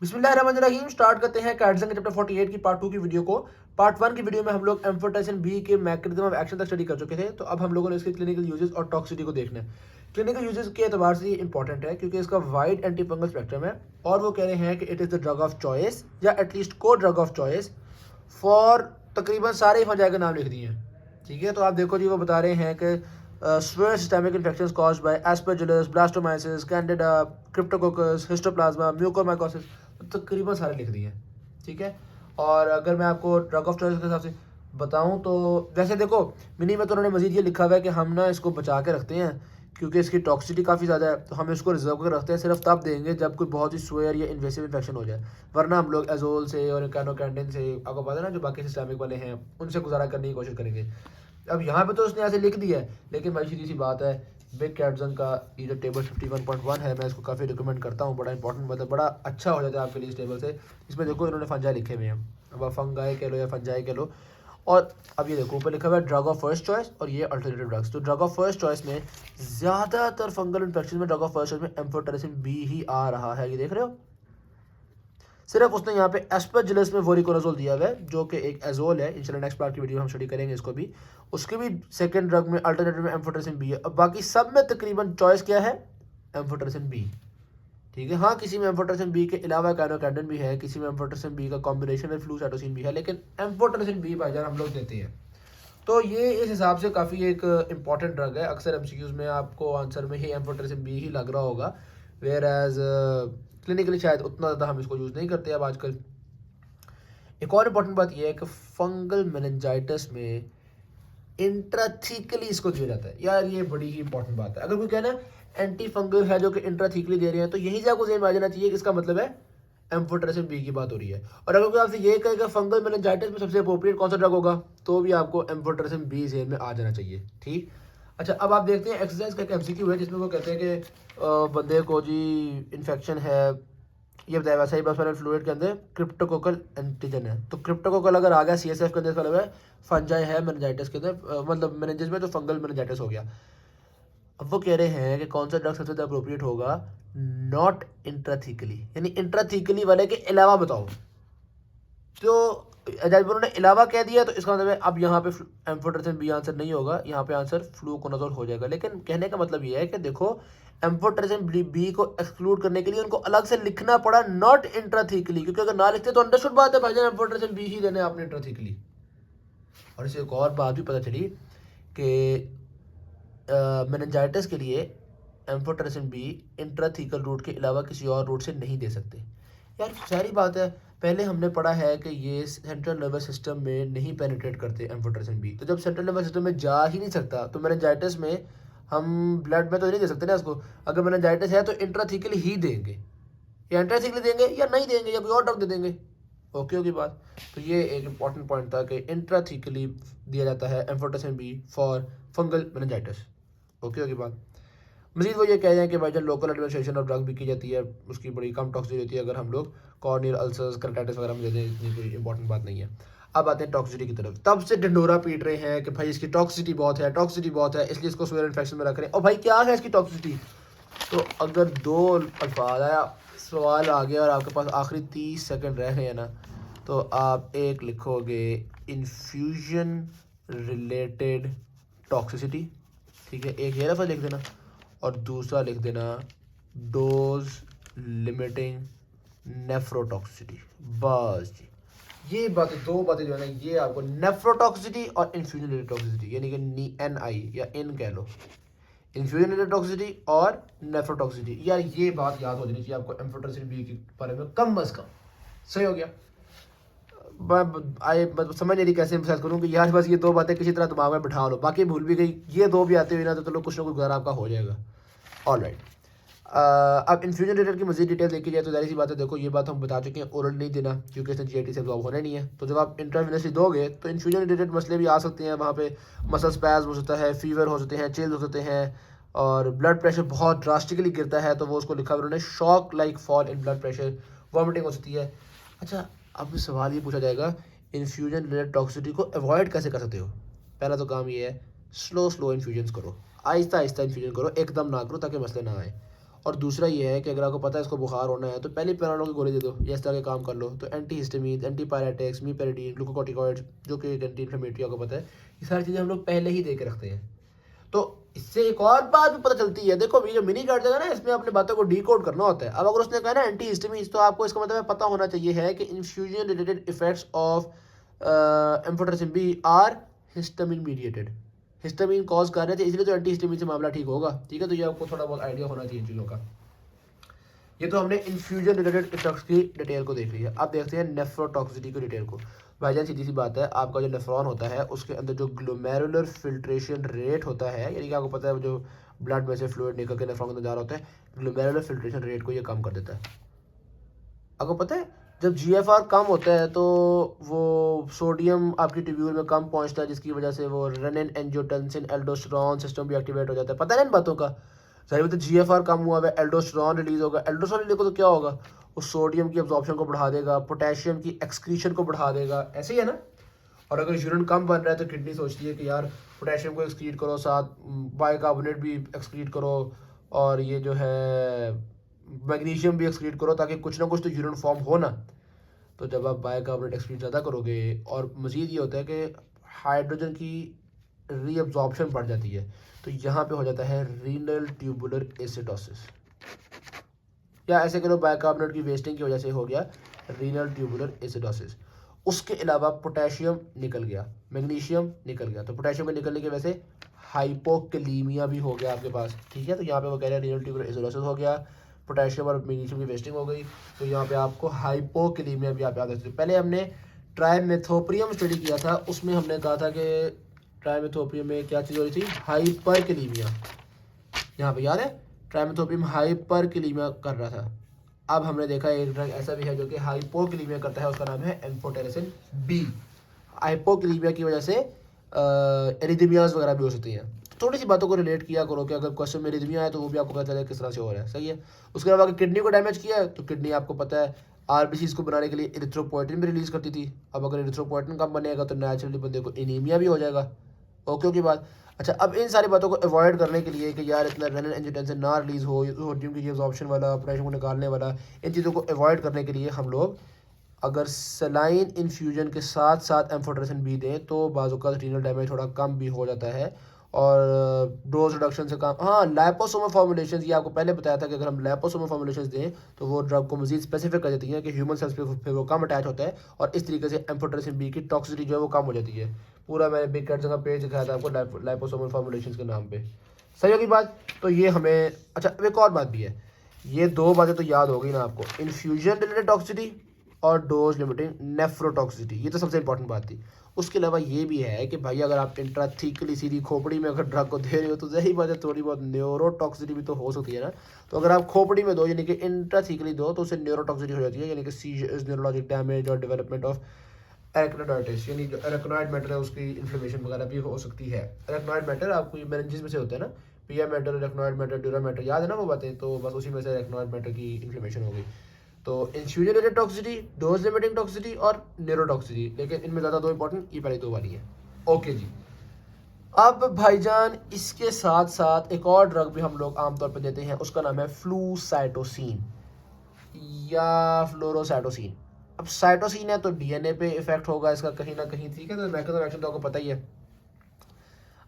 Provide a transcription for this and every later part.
बिस्मिल्लाहिर्रहमानिर्रहीम। स्टार्ट करते हैं कैटसन के चैप्टर 48 की पार्ट 2 की वीडियो को। पार्ट 1 की वीडियो में हम लोग एम्फोटेरिसिन बी के मैकेनिज्म ऑफ एक्शन तक स्टडी कर चुके थे। तो अब हम लोगों ने इसके क्लिनिकल यूजेस और टॉक्सिसिटी को देखना है। क्लिनिकल यूजेस के एतबार से ये इंपॉर्टेंट है क्योंकि इसका वाइड एंटी फंगल स्पेक्ट्रम है और वो कह रहे हैं कि it is the drug of choice या एटलीस्ट को ड्रग ऑफ चॉइस फॉर तकरीबन सारे फंजाई का नाम लिख दिए हैं। ठीक है, तो आप देखो जी, वो बता रहे हैं कि severe systemic infections caused by aspergillus, blastomycosis, Candida, Cryptococcus, histoplasma, mucormycosis, तकरीबन सारे लिख दिए हैं। ठीक है, और अगर मैं आपको ड्रग ऑफ चॉइस के हिसाब से बताऊं तो वैसे देखो, मिनी में तो उन्होंने मजीद ये लिखा हुआ है कि हम ना इसको बचा के रखते हैं क्योंकि इसकी टॉक्सिसिटी काफ़ी ज़्यादा है, तो हम इसको रिजर्व कर रखते हैं, सिर्फ तब देंगे जब कोई बहुत ही स्वेयर या इन्वेसिव इन्फेक्शन हो जाए। वरना हम लोग एजोल से और कैनोकैंडिन से, आपको पता है ना, जो बाकी सिस्टमिक वाले हैं उनसे गुजारा करने की कोशिश करेंगे। अब यहाँ पे तो उसने ऐसे लिख दिया है, लेकिन भाई सीधी सी बात है, बिग कैटसन का ये जो टेबल 51.1 है, मैं इसको काफ़ी रिकमेंड करता हूँ। बड़ा इंपॉर्टेंट, मतलब बड़ा अच्छा हो जाता है आपके लिए इस टेबल से। इसमें देखो इन्होंने फंजाई लिखे हुए हैं, अब आप फंगाई कह लो या फंजाई कह लो। और अब ये देखो ऊपर लिखा हुआ है ड्रग ऑफ फर्स्ट चॉइस और ये अल्टरनेटिव ड्रग्स। तो ड्रग ऑफ फर्स्ट चॉइस में ज़्यादातर फंगल इन्फेक्शन में ड्रग ऑफ फर्स्ट चॉइस में एम्फोटेरिसिन बी ही आ रहा है, ये देख रहे हो। सिर्फ उसने यहाँ पे एस्परजिलस में वोरिकोनाजोल दिया हुआ है जो कि एक एजोल है। इंशाल्लाह नेक्स्ट पार्ट की वीडियो में हम स्टडी करेंगे इसको भी। उसके भी सेकंड ड्रग में अल्टरनेटिव में एम्फोटेरिसिन बी है। अब बाकी सब में तकरीबन चॉइस क्या है, एम्फोटेरिसिन बी। ठीक है, हाँ किसी में एम्फोटेरिसिन बी के अलावा कैनोकैंडिन भी है, किसी में एम्फोटेरिसिन बी का कॉम्बिनेशन में फ्लूसाइटोसिन भी है, लेकिन एम्फोटेरिसिन बी भाईजान हम लोग देते हैं। तो ये इस हिसाब से काफ़ी एक इंपॉर्टेंट ड्रग है। अक्सर एमसीक्यूज में आपको आंसर में ही एम्फोटेरिसिन बी ही लग रहा होगा, वेयर एज क्लिनिकली शायद उतना ज़्यादा हम इसको यूज़ नहीं करते अब आजकल। एक और इम्पॉर्टेंट बात यह है कि फंगल मेनिंजाइटिस में इंट्राथीकली इसको दिया जाता है। यार ये बड़ी ही इंपॉर्टेंट बात है। अगर कोई कहना एंटी फंगल है जो कि इंट्राथीकली दे रहे हैं, तो यही से आपको ज़हन में आ जाना चाहिए कि इसका मतलब है एम्फोटेरिसिन बी की बात हो रही है। और अगर कोई आपसे ये कहेगा फंगल मेनिंजाइटिस में सबसे अप्रोप्रिएट कौन सा ड्रग होगा, तो भी आपको एम्फोटेरिसिन बी ज़हन में आ जाना चाहिए। ठीक, अच्छा अब आप देखते हैं एक्सरसाइज का एक एमसीक्यू है जिसमें वो कहते हैं कि बंदे को जी इन्फेक्शन है, ये बताया वैसा ही बस फ्लूइड के अंदर क्रिप्टोकोकल एंटीजन है। तो क्रिप्टोकोकल अगर आ गया सीएसएफ के अंदर, इसका मतलब है फंजाई है मेनिंजाइटिस के अंदर, मतलब मेनिंजिस में तो फंगल मेनिंजाइटिस हो गया। अब वो कह रहे हैं कि कौन सा ड्रग सबसे ज़्यादा अप्रोप्रिएट होगा, नॉट इंट्राथीकली, यानी इंट्राथीकली वाले के अलावा बताओ। तो जब उन्होंने अलावा कह दिया तो इसका मतलब है अब यहाँ पे एम्फोटेरिसिन बी आंसर नहीं होगा, यहाँ पे आंसर फ्लूकोनाजोल हो जाएगा। लेकिन कहने का मतलब ये है कि देखो एम्फोटेरिसिन बी को एक्सक्लूड करने के लिए उनको अलग से लिखना पड़ा नॉट इंट्राथीकली, क्योंकि अगर ना लिखते तो अंडरस्टूड बात है भाईजान, एम्फोटेरिसिन बी ही देने आपने इंट्राथीकली। और इसे एक और बात भी पता चली कि मेनिंजाइटिस के लिए एम्फोटेरिसिन बी इंट्राथीकल रूट के अलावा किसी और रूट से नहीं दे सकते। यार सारी बात है, पहले हमने पढ़ा है कि ये सेंट्रल नर्वस सिस्टम में नहीं पेनिट्रेट करते एम्फोटेरिसिन बी। तो जब सेंट्रल नर्वस सिस्टम में जा ही नहीं सकता तो मेनिंजाइटिस में हम ब्लड में तो नहीं दे सकते ना इसको। अगर मेनिंजाइटिस है तो इंट्राथीकली ही देंगे, या इंट्राथीकली देंगे या नहीं देंगे, या कोई और ड्रग दे देंगे। ओके होगी बात। तो ये एक इंपॉर्टेंट पॉइंट था कि इंट्राथीकली दिया जाता है amphotericin B for fungal meningitis. Okay होगी बात। मजीद वो ये कह रहे हैं कि भाईजान लोकल एडमिनिस्ट्रेशन और ड्रग भी की जाती है, उसकी बड़ी कम टॉक्सिसिटी होती है अगर हम लोग कॉर्नियल अल्सर्स करटाइटिस वगैरह में देते हैं, इतनी कोई इंपॉर्टेंट बात नहीं है। अब आते हैं टॉक्सिसिटी की तरफ। तब से ढिंडोरा पीट रहे हैं कि भाई इसकी टॉक्सिसिटी बहुत है, टॉक्सिसिटी बहुत है, इसलिए इसको स्वेयर इन्फेक्शन में रख रहे हैं। और भाई क्या है इसकी टॉक्सिसिटी, तो अगर दो अल्फाज आया, सवाल आ गया और आपके पास आखिरी 30 सेकंड रह गए हैं ना, तो आप एक लिखोगे इन्फ्यूजन रिलेटेड टॉक्सिसिटी। ठीक है, एक ये लफ्ज़ लिख देना और दूसरा लिख देना डोज लिमिटिंग नेफ्रोटॉक्सिसिटी। बस जी, ये बातें, दो बातें जो है ना, ये आपको नेफ्रोटॉक्सिसिटी और इन्फ्यूजन रिलेटेड टॉक्सिसिटी, यानी कि NI या इन कह लो, इन्फ्यूजन रिलेटेड टॉक्सिसिटी और नेफ्रोटॉक्सिसिटी। यार ये बात याद हो जानी चाहिए आपको एम्फोटेरिसिन बी के बारे में कम अज़ कम। सही हो गया। मैं समझ नहीं रही कैसे एम्फसाइज करूँ कि यार बस ये दो बातें किसी तरह दिमाग में बिठा लो, बाकी भूल भी गई। ये दो भी आते हुए ना तो चलो कुछ ना कुछ गुजारा आपका हो जाएगा। ऑल राइट, अब इन्फ्यूजन रिलेटेड की मजीद डिटेल देखी जाए तो जाहिर सी बात है, देखो ये बात हम बता चुके हैं, ओरल नहीं देना क्योंकि इसने GIT से अब्जॉर्ब होना नहीं है। तो जब आप इंट्रावेनसली दोगे तो इन्फ्यूजन रिलेटेड मसले भी आ सकते हैं, वहाँ पे मसल स्पैज़ हो सकता है, फीवर हो सकते हैं, चिल्स हो सकते हैं, और ब्लड प्रेशर बहुत ड्रास्टिकली गिरता है, तो वो उसको लिखा उन्होंने shock like fall in blood pressure, vomiting हो सकती है। अच्छा, अब सवाल ये पूछा जाएगा इन्फ्यूजन रिलेटेड टॉक्सिसिटी को अवॉइड कैसे कर सकते हो। पहला तो काम ये है, स्लो इन्फ्यूजन करो, आहिस्ता आहिस्ता इन्फ्यूजन करो, एकदम ना करो ताकि मसले ना आए। और दूसरा ये है कि अगर आपको पता है इसको बुखार होना है तो पहले पैरानोल की गोली दे दो, ये इस तरह के काम कर लो। तो एंटी हिस्टामिन, एंटीपायरेटिक्स, मीपेरिडीन, ग्लूकोकॉर्टिकॉइड्स जो कि एंटी इन्फ्लेमेटरी आपको पता है, ये सारी चीज़ें हम लोग पहले ही दे के रखते हैं। तो इससे एक और बात भी पता चलती है, देखो ये जो मिनी गाइड है ना, इसमें अपने बातों को डीकोड करना होता है। अब अगर उसने कहा ना एंटी हिस्टामिन, तो आपको इसका मतलब पता होना चाहिए है कि infusion related effects of amphotericin B are histamine mediated, histamine cause कर रहे थे, इसलिए तो एंटी हिस्टामिन से मामला ठीक होगा। ठीक है, तो ये आपको थोड़ा बहुत आइडिया होना चाहिए इन चीज़ों का। ये तो हमने इन्फ्यूजन रिलेटेड इफेक्ट्स की डिटेल को देख लिया। अब देखते हैं नेफ्रोटॉक्सिसिटी की डिटेल को। भाईजान सीधी सी बात है, आपका जो नेफ्रॉन होता है उसके अंदर जो ग्लोमेरुलर फिल्ट्रेशन रेट होता है, यानी कि आपको पता है जो ब्लड में से फ्लूइड निकल के नेफ्रॉन के अंदर जा रहा होता है, ग्लोमेरुलर फिल्ट्रेशन रेट को ये कम कर देता है। आपको पता है जब GFR कम होता है तो वो सोडियम आपकी ट्यूब्यूल में कम पहुंचता है, जिसकी वजह से वो रेनिन, एंजियोटेंसिन, एल्डोस्टेरोन सिस्टम भी एक्टिवेट हो जाता है। पता है इन बातों का? सही बात है, GFR कम हुआ है, एल्डोस्टेरोन रिलीज होगा। एल्डोस्टेरोन रिलीज तो क्या होगा, वो सोडियम की अब्जॉर्प्शन को बढ़ा देगा, पोटेशियम की एक्सक्रीशन को बढ़ा देगा, ऐसे ही है ना। और अगर यूरिन कम बन रहा है तो किडनी सोचती है कि यार पोटेशियम को एक्सक्रीट करो, साथ बाइकार्बोनेट भी एक्सक्रीट करो, और ये जो है मैग्नीशियम भी एक्सक्रीट करो, ताकि कुछ ना कुछ तो यूरिन फॉर्म हो ना। तो जब आप बाइकार्बोनेट एक्सक्रीट ज़्यादा करोगे, और मज़ीद ये होता है कि हाइड्रोजन की रीअब्जॉर्प्शन बढ़ जाती है, तो यहाँ पे हो जाता है रीनल ट्यूबुलर एसिडोसिस, या ऐसे करो बाइकार्बोनेट की वेस्टिंग की वजह से हो गया रीनल ट्यूबुलर एसिडोसिस। उसके अलावा पोटेशियम निकल गया, मैग्नीशियम निकल गया, तो पोटेशियम के निकलने की वजह से हाइपोकलीमिया भी हो गया आपके पास। ठीक है, तो यहाँ पे वो कह रहे हैं रीनल ट्यूबुलर एसिडोसिस हो गया, पोटेशियम और मैग्नीशियम की वेस्टिंग हो गई, तो यहाँ पे आपको हाइपोकलीमिया भी आप याद रखते। पहले हमने ट्राइमेथोप्रियम स्टडी किया था, उसमें हमने कहा था कि ट्राइमेथोप्रियम में क्या चीज़ हो रही थी, हाइपरकलीमिया। यहाँ पे याद है ट्राइमेथोप्रियम हाइपरकलीमिया कर रहा था। अब हमने देखा एक ड्रग ऐसा भी है जो कि हाइपोकलीमिया करता है, उसका नाम है एम्फोटेरेसिन बी। हाइपोकलीमिया की वजह से एरिथमियाज वगैरह भी हो सकती हैं। थोड़ी सी बातों को रिलेट किया करो कि अगर क्वेश्चन में एरिथमिया है तो वो भी आपको पता चले किस तरह से हो रहा है। सही है। उसके अलावा अगर किडनी को डैमेज किया है तो किडनी आपको पता है RBCs को बनाने के लिए इरिथ्रोपोइटिन भी रिलीज करती थी। अब अगर इरिथ्रोपोइटिन कम बनेगा तो नेचुरली बंदे को एनीमिया भी हो जाएगा। ओके की बात। अच्छा, अब इन सारी बातों को अवॉइड करने के लिए कि यार इतना रेनिन एंजियोटेंसिन ना रिलीज हो, सोडियम की एब्जॉर्प्शन वाला, पोटेशियम को निकालने वाला, इन चीज़ों को अवॉइड करने के लिए हम लोग अगर सलाइन इन्फ्यूजन के साथ साथ एम्फोटेरेसिन भी दें तो बाज़ रीनल डैमेज थोड़ा कम भी हो जाता है, और डोज रिडक्शन से काम। हाँ, लाइपोसोमल फॉर्मुलेशन, ये आपको पहले बताया था कि अगर हम लाइपोसोमल फॉर्मुलेशन दें तो वो ड्रग को मजीद स्पेसिफिक कर देती हैं कि ह्यूमन सेल्स पे वो कम अटैच होता है, और इस तरीके से एम्फोटेरेसिन बी की टॉक्सिसिटी जो है वो कम हो जाती है। पूरा मैंने बिग कैट्स का पेज दिखाया था आपको लाइपोसोमल फॉर्मुलेशन के नाम पे। सही होगी बात। तो ये हमें, अच्छा एक और बात भी है, ये दो बातें तो याद हो गई ना आपको, इन्फ्यूजन रिलेटेड टॉक्सिसिटी और डोज लिमिटिंग नेफ्रोटॉक्सिसिटी, ये तो सबसे इंपॉर्टेंट बात थी। उसके अलावा ये भी है कि भाई अगर आप इंट्राथीकली सीधी खोपड़ी में अगर ड्रग को दे रहे हो तो यही बात है, थोड़ी बहुत न्यूरोटॉक्सिसिटी भी तो हो सकती है ना। तो अगर आप खोपड़ी में दो यानी कि इंट्राथीकली दो तो उससे न्यूरोटॉक्सिसिटी हो जाती है, यानी कि सीजर्स, न्यूरोलॉजिक डैमेज और डेवलपमेंट ऑफ एरेक्नोडाइटिस, यानी जो एरेक्नोइड मैटर है उसकी इन्फ्लेमेशन वगैरह भी हो सकती है। एरेक्नोइड मैटर आपको ये मेनिंजेस में से होता है ना, पिया matter, arachnoid matter, dura mater, याद है ना वो बातें, तो बस उसी में से एरेक्नोइड मैटर की इन्फ्लेमेशन हो गई। तो infusion related toxicity, dose limiting toxicity और न्यूरोटॉक्सिसिटी, लेकिन इनमें ज़्यादा दो इंपॉर्टेंट ये पहले दो वाली है। ओके जी। अब भाईजान इसके साथ साथ एक और ड्रग भी हम लोग आमतौर पर देते हैं, उसका नाम है फ्लूसाइटोसिन या फ्लोरोसाइटोसिन। अब साइटोसिन है तो DNA पे इफेक्ट होगा इसका कहीं ना कहीं। ठीक है, तो मैकेनिज्म ऑफ एक्शन तो आपको पता ही है।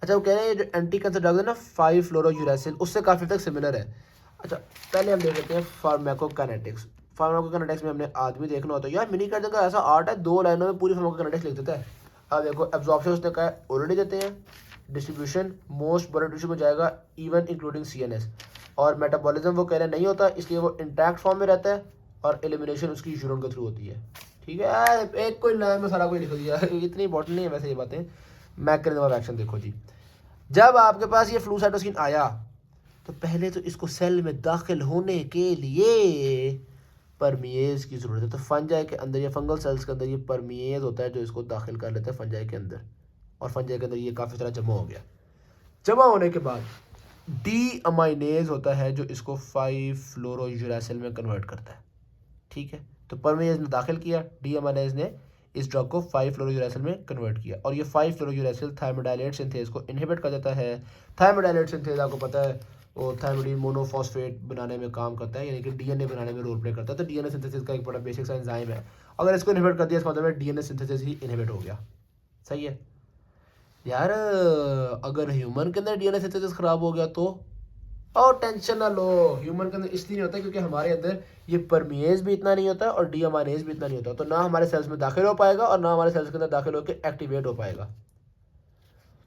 अच्छा, वो कह रहे हैं जो एंटी कैंसर ड्रग है ना 5-फ्लोरोयूरेसिल, उससे काफ़ी तक सिमिलर है। अच्छा, पहले हम देख लेते हैं फार्माकोकाइनेटिक्स। फार्माकोकाइनेटिक्स में हमने आदमी देखना होता है यार, मिनी कैंसर का ऐसा आर्ट है, 2 लाइनों में पूरी फार्माकोकाइनेटिक्स लिख देता है। अब देखो एब्जॉर्प्शन उसने कहा है ऑलरेडी देते हैं, डिस्ट्रीब्यूशन मोस्ट बड़े टिश्यू में जाएगा इवन इंक्लूडिंग CNS, और मेटाबॉलिज्म वो कह रहे हैं नहीं होता, इसलिए वो इंटैक्ट फॉर्म में रहता है, और एलिमिनेशन उसकी यूरिन के थ्रू होती है। ठीक है, एक कोई लाइन में सारा कुछ लिख दिया इतनी इंपॉर्टेंट नहीं है वैसे ये बातें। मैकेनिज्म ऑफ एक्शन देखो जी, जब आपके पास ये फ्लूसाइटोसिन आया तो पहले तो इसको सेल में दाखिल होने के लिए परमिएज की ज़रूरत है। तो फंजाई के अंदर या फंगल सेल्स के अंदर ये परमिएज होता है जो इसको दाखिल कर लेता है फंजाई के अंदर, और फंजाई के अंदर ये काफ़ी सारा जमा हो गया। जमा होने के बाद डी अमाइनेज होता है जो इसको 5-फ्लोरोयूरेसिल में कन्वर्ट करता है। ठीक है, तो परमिएज ने दाखिल किया, डी अमाइनेज ने इस ड्रग को 5-फ्लोरोयूरेसिल में कन्वर्ट किया, और ये 5-फ्लोरोयूरेसिल थायमिडाइलेट सिंथेज को इनहिबिट कर देता है। थायमिडाइलेट सिंथेज आपको पता है वो थायमिडीन मोनोफॉस्फेट बनाने में काम करता है, यानी कि डीएनए बनाने में रोल प्ले करता है। तो डीएनए सिंथेसिस का एक बड़ा बेसिक सा एंजाइम है, अगर इसको इनहिबिट कर दिया इसका मतलब है डीएनए सिंथेसिस ही इनहिबिट हो गया। सही है यार। अगर ह्यूमन के अंदर डीएनए सिंथेसिस खराब हो गया तो, और टेंशन ना लो, ह्यूमन के अंदर इसलिए नहीं होता क्योंकि हमारे अंदर ये परमिएज भी इतना नहीं होता और डीएमाइनेज भी इतना नहीं होता, तो ना हमारे सेल्स में दाखिल हो पाएगा और ना हमारे सेल्स के अंदर दाखिल होकर एक्टिवेट हो पाएगा।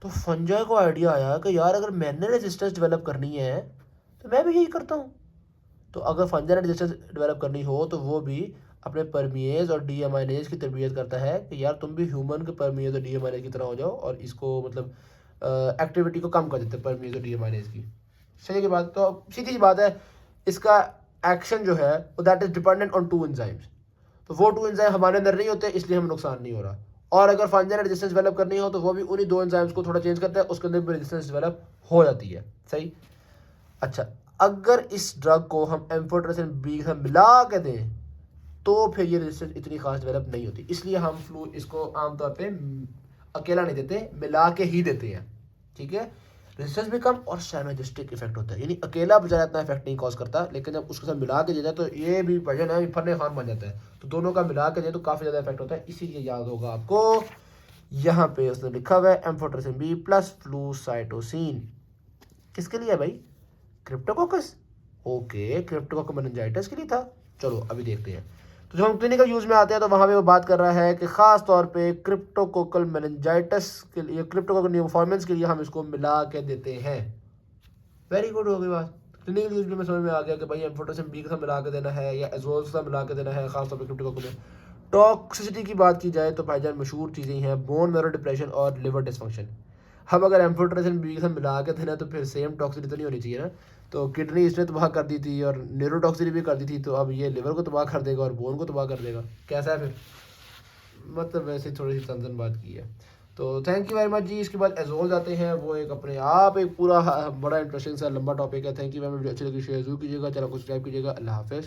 तो फंजाई को आइडिया आया कि यार अगर मैंने रेजिस्टेंस डेवलप करनी है तो मैं भी यही करता हूँ। तो अगर फंजाई ने रेजिस्टेंस डेवलप करनी हो तो वो भी अपने परमिएज और डीएमाइनेज की तरबियत करता है कि यार तुम भी ह्यूमन के परमिएज और डीएमाइनेज की तरह हो जाओ और इसको मतलब एक्टिविटी को कम कर देते हैं परमिएज और डीएमाइनेज की। सही की बात। तो अब सीधी सी बात है, इसका एक्शन जो है वो that is dependent on 2 enzymes. तो वो 2 एंजाइम हमारे अंदर नहीं होते इसलिए हमें नुकसान नहीं हो रहा। और अगर फंजाई ने रेजिस्टेंस डेवलप करनी हो तो वो भी उन्हीं 2 एंजाइम्स को थोड़ा चेंज करता है, उसके अंदर भी रेजिस्टेंस डेवलप हो जाती है। सही। अच्छा, अगर इस ड्रग को हम एम्फोटेरेसिन बी के साथ मिला के दें तो फिर ये रेजिस्टेंस इतनी खास डेवलप नहीं होती, इसलिए हम फ्लू इसको आमतौर पे अकेला नहीं देते, मिला के ही देते हैं। ठीक है। रेजिस्टेंस भी कम और साइनर्जिस्टिक इफेक्ट होता है, यानी अकेला बेचारा इतना इफेक्ट नहीं कॉज करता, लेकिन जब उसके साथ मिला के दिया जाए तो ये भी वजन है फरने खान बन जाता है। तो दोनों का मिला के दिए तो काफ़ी ज़्यादा इफेक्ट होता है, इसीलिए याद होगा आपको यहाँ पे उसने लिखा हुआ है एम्फोटेरेसिन बी प्लस फ्लूसाइटोसिन। किसके लिए है भाई? क्रिप्टोकोकस। ओके, क्रिप्टोकोकस मेनिंजाइटिस के लिए था। चलो अभी देखते हैं। तो जब हम क्लिनिकल यूज़ में आते हैं तो वहाँ पे वो बात कर रहा है कि ख़ास तौर पे क्रिप्टोकोकल मेनिंजाइटिस के लिए, क्रिप्टोकोकल न्यूमोफॉर्मेंस के लिए हम इसको मिला के देते हैं। वेरी गुड हो गई बात। क्लिनिकल यूज़ में समझ में आ गया कि भाई एम्फोटेरेसिन बी के साथ मिला के देना है या एजोल के साथ मिला के देना है, खासतौर पर क्रिप्टोकोकल में। टॉक्सिसिटी की बात की जाए तो भाईजान मशहूर चीज़ें हैं बोन मैरो डिप्रेशन और लिवर डिसफंक्शन। हम अगर एम्फोटेरेसिन बी के साथ मिला के देना तो फिर सेम टॉक्सिसिटी तो नहीं होनी चाहिए ना। तो किडनी इसने तबाह कर दी थी और न्यूरोटॉक्सिसिटी भी कर दी थी, तो अब ये लिवर को तबाह कर देगा और बोन को तबाह कर देगा। कैसा है फिर? मतलब वैसे थोड़ी सी तंजन बात की है। तो थैंक यू वेरी मच जी। इसके बाद एजोल जाते हैं, वो एक अपने आप एक पूरा बड़ा इंटरेस्टिंग सा लंबा टॉपिक है। Thank you very much. Video अच्छी लगी शेयर जरूर कीजिएगा, चैनल को सब्सक्राइब कीजिएगा। अल्लाह हाफिज़।